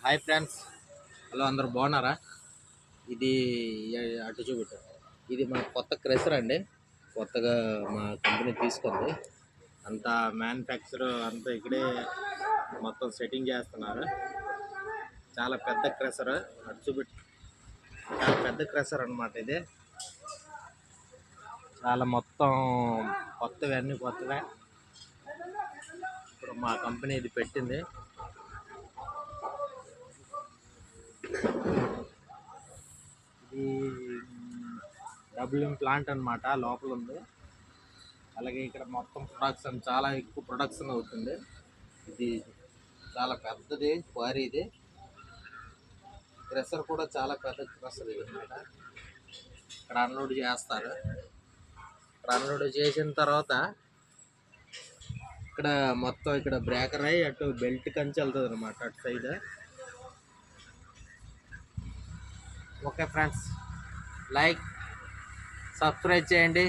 Hi friends, hello అందరు బాగున్నారా? ఇది అటు చూపెట్టు. ఇది మన కొత్త క్రెషర్ అండి. కొత్తగా మా కంపెనీ తీసుకుంది. అంతా మ్యానుఫ్యాక్చర్ అంతా ఇక్కడే మొత్తం సెట్టింగ్ చేస్తున్నారు. చాలా పెద్ద క్రెషర్, అటు చూపెట్టు. చాలా పెద్ద క్రెషర్ అనమాట ఇది. చాలా మొత్తం కొత్తవి, అన్నీ కొత్తవే. ఇప్పుడు మా కంపెనీ ఇది పెట్టింది. ఇది డబ్లింగ్ ప్లాంట్ అనమాట, లోపల ఉంది. అలాగే ఇక్కడ మొత్తం ప్రొడక్షన్ చాలా ఎక్కువ ప్రొడక్షన్ అవుతుంది. ఇది చాలా పెద్దది క్వారీ. ఇది క్రెషర్ కూడా చాలా పెద్ద క్రెషర్ ఇది అనమాట. ఇక్కడ అన్లోడ్ చేస్తారు. ఇక్కడ అన్లోడ్ చేసిన తర్వాత ఇక్కడ మొత్తం ఇక్కడ బ్రేకర్ అయ్యి అటు బెల్ట్ కంచి వెళ్తుంది అనమాట, అటు side. Okay friends, like subscribe చేయండి.